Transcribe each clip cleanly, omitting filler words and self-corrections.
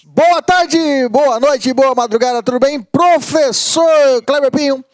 Boa tarde, boa noite, boa madrugada, tudo bem? Professor Kleber Pinho,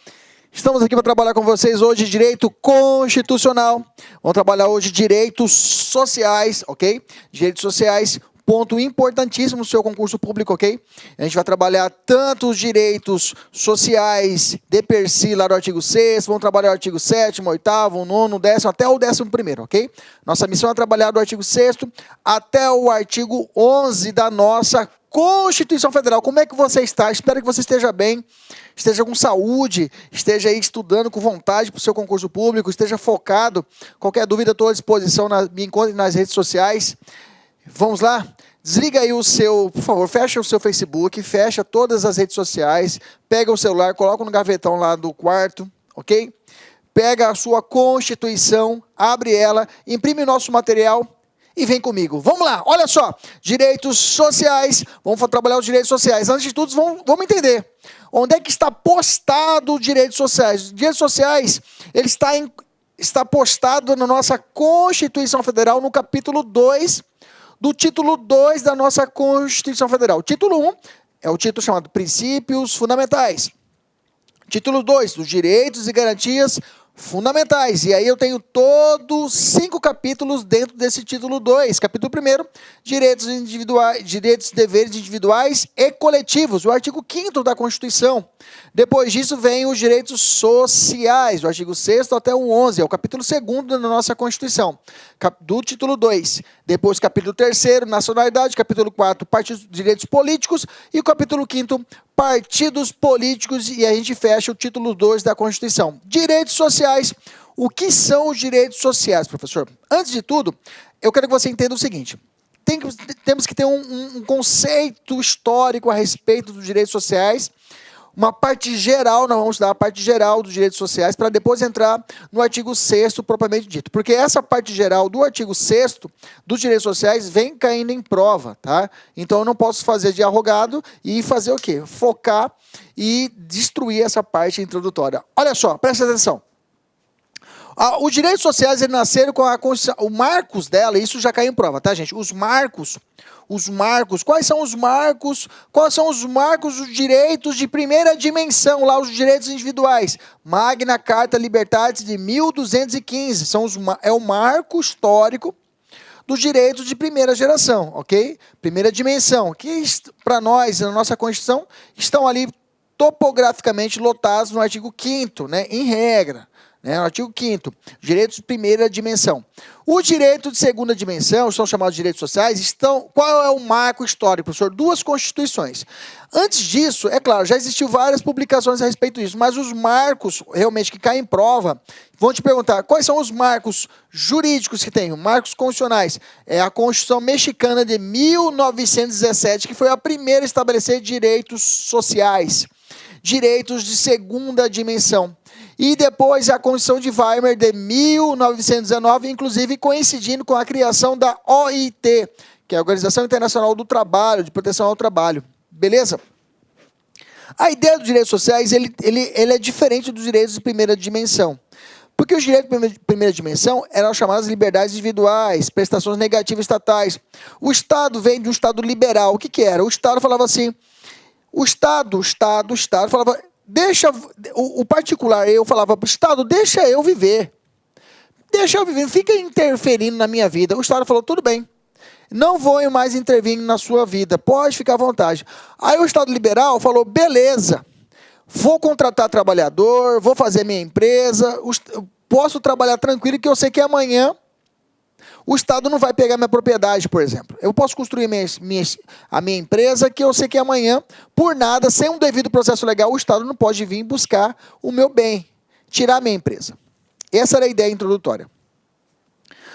estamos aqui para trabalhar com vocês hoje direito constitucional. Vamos trabalhar hoje direitos sociais, ok? Direitos sociais, ponto importantíssimo no seu concurso público, ok? A gente vai trabalhar tanto os direitos sociais de per si, lá do artigo 6º, vamos trabalhar o artigo 7º, 8º, 9º, 10º, até o 11º, ok? Nossa missão é trabalhar do artigo 6º até o artigo 11 da nossa Constituição Federal. Como é que você está? Espero que você esteja bem, esteja com saúde, esteja aí estudando com vontade para o seu concurso público, esteja focado. Qualquer dúvida, estou à disposição, me encontre nas redes sociais. Vamos lá? Desliga aí o seu, por favor, fecha o seu Facebook, fecha todas as redes sociais, pega o celular, coloca no gavetão lá do quarto, ok? Pega a sua Constituição, abre ela, imprime o nosso material e vem comigo. Vamos lá, olha só, direitos sociais, vamos trabalhar os direitos sociais. Antes de tudo, vamos entender, onde é que está postado os direitos sociais? Os direitos sociais, ele está postado na nossa Constituição Federal, no capítulo 2, do título 2 da nossa Constituição Federal. O título 1 é o título chamado Princípios Fundamentais. Título 2, dos Direitos e Garantias Fundamentais. E aí eu tenho todos 5 capítulos dentro desse título 2. Capítulo 1, direitos e deveres individuais e coletivos, o artigo 5º da Constituição. Depois disso vem os direitos sociais, do artigo 6º até o 11, é o capítulo 2º da nossa Constituição, do título 2. Depois capítulo 3º, nacionalidade, capítulo 4, partidos, direitos políticos, e o capítulo 5º, partidos políticos, e a gente fecha o título 2 da Constituição. Direitos sociais. O que são os direitos sociais, professor? Antes de tudo, eu quero que você entenda o seguinte. Temos que ter um conceito histórico a respeito dos direitos sociais, uma parte geral, nós vamos dar a parte geral dos direitos sociais, para depois entrar no artigo 6º propriamente dito. Porque essa parte geral do artigo 6º dos direitos sociais vem caindo em prova, tá? Então eu não posso fazer de arrogado e fazer o quê? Focar e destruir essa parte introdutória. Olha só, presta atenção. Os direitos sociais eles nasceram com a Constituição, o marcos dela, isso já caiu em prova, tá, gente? Os marcos, quais são os marcos? Quais são os marcos dos direitos de primeira dimensão, lá os direitos individuais? Magna Carta Libertatis de 1215, é o marco histórico dos direitos de primeira geração, ok? Primeira dimensão, que para nós, na nossa Constituição, estão ali topograficamente lotados no artigo 5º, né, em regra. No artigo 5º, direitos de primeira dimensão. Os direitos de segunda dimensão, são chamados de direitos sociais, qual é o marco histórico, professor? 2 constituições. Antes disso, é claro, já existiu várias publicações a respeito disso, mas os marcos, realmente, que caem em prova, vão te perguntar, quais são os marcos jurídicos que tem? Marcos constitucionais. É a Constituição Mexicana de 1917, que foi a primeira a estabelecer direitos sociais, direitos de segunda dimensão. E depois a Constituição de Weimar de 1919, inclusive coincidindo com a criação da OIT, que é a Organização Internacional do Trabalho, de Proteção ao Trabalho. Beleza? A ideia dos direitos sociais, ele é diferente dos direitos de primeira dimensão. Porque os direitos de primeira dimensão eram chamadas liberdades individuais, prestações negativas estatais. O Estado vem de um Estado liberal. O que era? O Estado falava assim, o Estado falava... O particular, eu falava para o Estado, deixa eu viver, não fica interferindo na minha vida. O Estado falou, tudo bem, não vou mais intervir na sua vida, pode ficar à vontade. Aí o Estado liberal falou, beleza, vou contratar trabalhador, vou fazer minha empresa, posso trabalhar tranquilo que eu sei que amanhã o Estado não vai pegar minha propriedade, por exemplo. Eu posso construir a minha empresa que eu sei que amanhã, por nada, sem um devido processo legal, o Estado não pode vir buscar o meu bem, tirar a minha empresa. Essa era a ideia introdutória.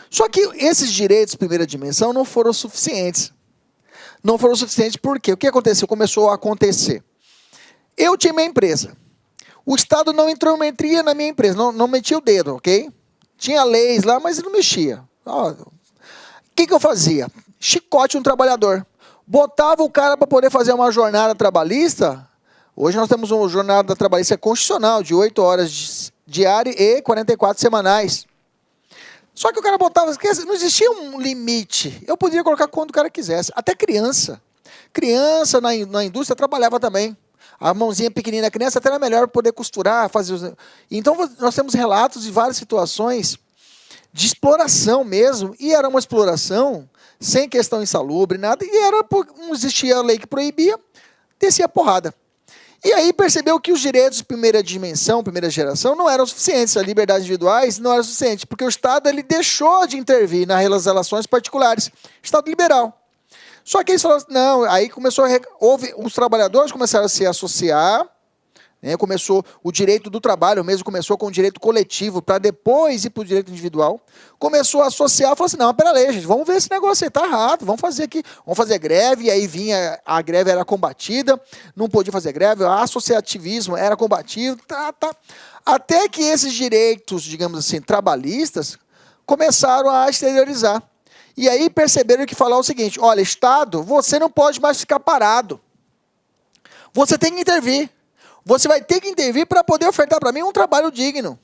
Só que esses direitos de primeira dimensão não foram suficientes. Não foram suficientes porque o que aconteceu? Começou a acontecer. Eu tinha minha empresa. O Estado não intrometia na minha empresa, não metia o dedo, ok? Tinha leis lá, mas ele não mexia. O que eu fazia? Chicote um trabalhador. Botava o cara para poder fazer uma jornada trabalhista. Hoje nós temos uma jornada trabalhista constitucional de 8 horas diárias e 44 semanais. Só que o cara botava, não existia um limite. Eu poderia colocar quando o cara quisesse, até criança. Criança na indústria trabalhava também. A mãozinha pequenina da criança até era melhor poder costurar, fazer os... Então, nós temos relatos de várias situações de exploração mesmo, e era uma exploração sem questão insalubre, nada, e não existia a lei que proibia, descia a porrada. E aí percebeu que os direitos de primeira dimensão, primeira geração, não eram suficientes, as liberdades individuais não eram suficientes, porque o Estado ele deixou de intervir nas relações particulares, Estado liberal. Só que eles falaram, não, aí os trabalhadores começaram a se associar, né, começou o direito do trabalho, mesmo começou com o direito coletivo, para depois ir para o direito individual, começou a associar, falou assim, não, peraí, gente, vamos ver esse negócio aí, tá errado, vamos fazer aqui, vamos fazer greve, e aí vinha, a greve era combatida, não podia fazer greve, o associativismo era combatido, até que esses direitos, digamos assim, trabalhistas, começaram a exteriorizar. E aí perceberam que falar o seguinte, olha, Estado, você não pode mais ficar parado, você tem que intervir. Você vai ter que intervir para poder ofertar para mim um trabalho digno.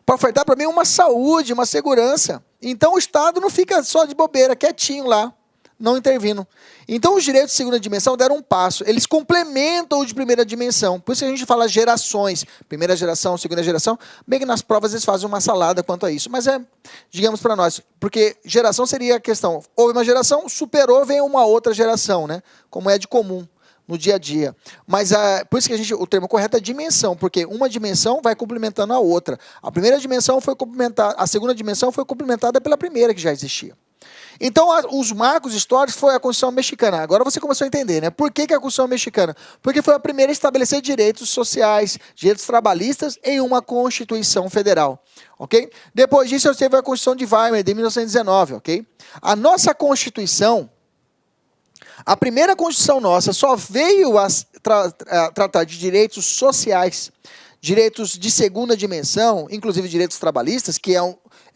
Para ofertar para mim uma saúde, uma segurança. Então o Estado não fica só de bobeira, quietinho lá, não intervindo. Então os direitos de segunda dimensão deram um passo. Eles complementam o de primeira dimensão. Por isso que a gente fala gerações. Primeira geração, segunda geração. Bem que nas provas eles fazem uma salada quanto a isso. Mas digamos para nós, porque geração seria a questão. Houve uma geração, superou, vem uma outra geração, né? Como é de comum no dia a dia. Mas por isso que o termo correto é dimensão, porque uma dimensão vai complementando a outra. A primeira dimensão foi complementada, a segunda dimensão foi complementada pela primeira que já existia. Então, os marcos históricos foi a Constituição Mexicana. Agora você começou a entender, né? Por que a Constituição Mexicana? Porque foi a primeira a estabelecer direitos sociais, direitos trabalhistas em uma Constituição Federal. Ok? Depois disso, teve a Constituição de Weimar, de 1919. Ok? A nossa Constituição, a primeira Constituição nossa só veio a tratar de direitos sociais, direitos de segunda dimensão, inclusive direitos trabalhistas, que é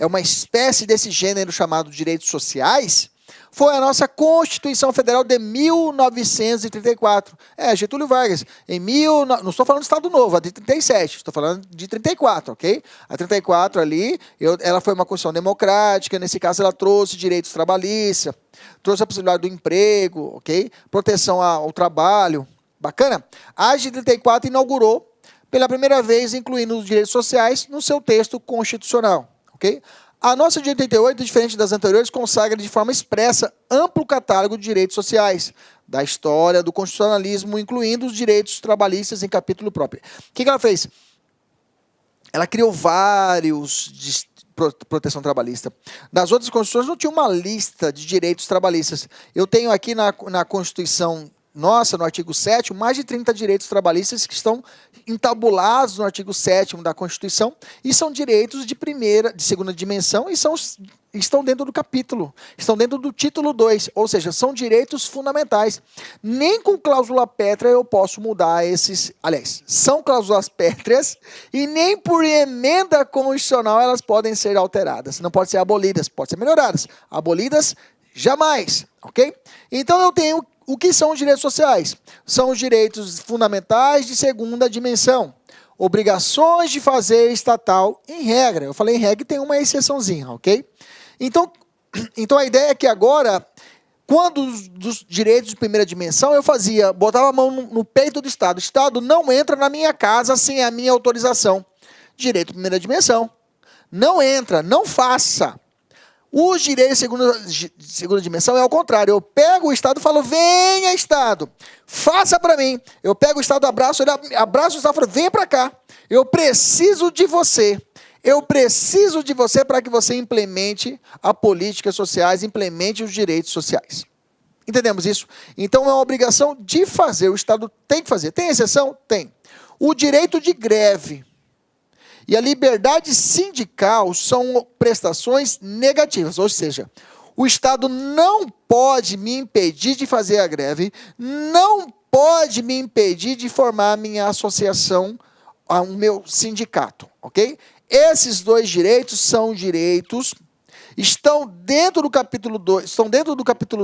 uma espécie desse gênero chamado direitos sociais, foi a nossa Constituição Federal de 1934. Getúlio Vargas, não estou falando do Estado Novo, a de 37, estou falando de 34, ok? A 34 ali, ela foi uma Constituição democrática, nesse caso ela trouxe direitos trabalhistas, trouxe a possibilidade do emprego, ok? Proteção ao trabalho, bacana? A de 34 inaugurou, pela primeira vez, incluindo os direitos sociais no seu texto constitucional, ok? A nossa de 88, diferente das anteriores, consagra de forma expressa amplo catálogo de direitos sociais, da história do constitucionalismo, incluindo os direitos trabalhistas em capítulo próprio. O que ela fez? Ela criou vários de proteção trabalhista. Nas outras constituições não tinha uma lista de direitos trabalhistas. Eu tenho aqui na Constituição nossa, no artigo 7º, mais de 30 direitos trabalhistas que estão entabulados no artigo 7º da Constituição e são direitos de segunda dimensão e estão dentro do capítulo, estão dentro do título 2, ou seja, são direitos fundamentais. Nem com cláusula pétrea eu posso mudar são cláusulas pétreas e nem por emenda constitucional elas podem ser alteradas, não podem ser abolidas, podem ser melhoradas, abolidas jamais, ok? Então eu tenho o que são os direitos sociais? São os direitos fundamentais de segunda dimensão. Obrigações de fazer estatal em regra. Eu falei em regra e tem uma exceçãozinha, ok? Então a ideia é que agora, quando dos direitos de primeira dimensão, botava a mão no peito do Estado. O Estado não entra na minha casa sem a minha autorização. Direito de primeira dimensão. Não entra, não faça. Os direitos de segunda dimensão é ao contrário. Eu pego o Estado e falo, venha Estado, faça para mim. Eu pego o Estado, abraço o Estado e falo, venha para cá. Eu preciso de você. Eu preciso de você para que você implemente as políticas sociais, implemente os direitos sociais. Entendemos isso? Então é uma obrigação de fazer. O Estado tem que fazer. Tem exceção? Tem. O direito de greve e a liberdade sindical são prestações negativas, ou seja, o Estado não pode me impedir de fazer a greve, não pode me impedir de formar a minha associação, o meu sindicato, ok? Esses dois direitos são direitos, estão dentro do capítulo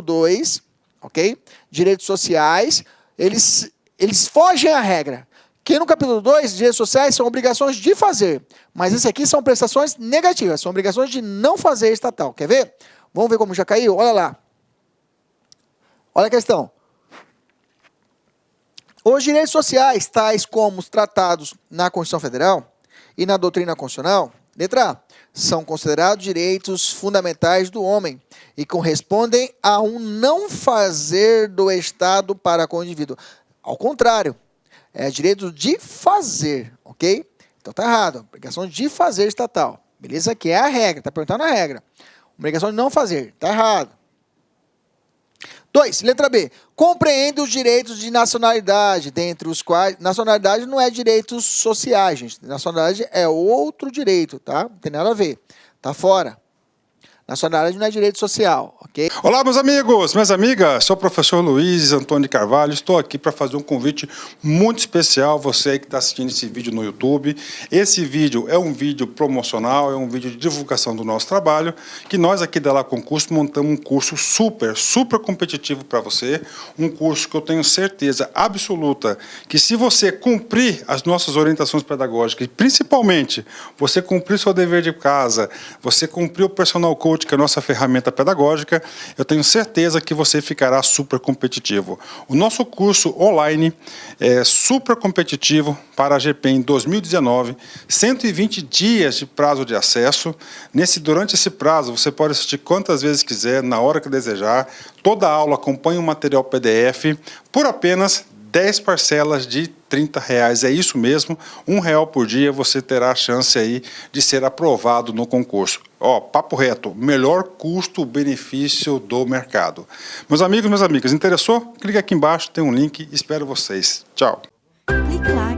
2, ok? Direitos sociais, eles fogem à regra. Que no capítulo 2, direitos sociais são obrigações de fazer, mas esse aqui são prestações negativas, são obrigações de não fazer estatal. Quer ver? Vamos ver como já caiu? Olha lá. Olha a questão. Os direitos sociais, tais como os tratados na Constituição Federal e na doutrina constitucional, letra A, são considerados direitos fundamentais do homem e correspondem a um não fazer do Estado para com o indivíduo. Ao contrário, é direito de fazer, ok? Então tá errado, obrigação de fazer estatal. Beleza? Que é a regra, tá perguntando a regra. Obrigação de não fazer, tá errado. 2, letra B. Compreende os direitos de nacionalidade, dentre os quais... Nacionalidade não é direitos sociais, gente. Nacionalidade é outro direito, tá? Não tem nada a ver. Tá fora. Nacionalidade não é direito social, ok? Olá, meus amigos, minhas amigas. Sou o professor Luiz Antônio de Carvalho. Estou aqui para fazer um convite muito especial. Você que está assistindo esse vídeo no YouTube. Esse vídeo é um vídeo promocional, é um vídeo de divulgação do nosso trabalho, que nós aqui da La Concurso montamos um curso super competitivo para você. Um curso que eu tenho certeza absoluta que, se você cumprir as nossas orientações pedagógicas, e principalmente você cumprir seu dever de casa, você cumprir o personal coach, que é a nossa ferramenta pedagógica, eu tenho certeza que você ficará super competitivo. O nosso curso online é super competitivo para a GPEM 2019, 120 dias de prazo de acesso. Durante esse prazo, você pode assistir quantas vezes quiser, na hora que desejar. Toda a aula acompanha um material PDF por apenas 10 parcelas de R$30. É isso mesmo, R$1 por dia você terá a chance aí de ser aprovado no concurso. Ó, papo reto, melhor custo-benefício do mercado. Meus amigos, minhas amigas, interessou? Clique aqui embaixo, tem um link, espero vocês. Tchau. Clique lá.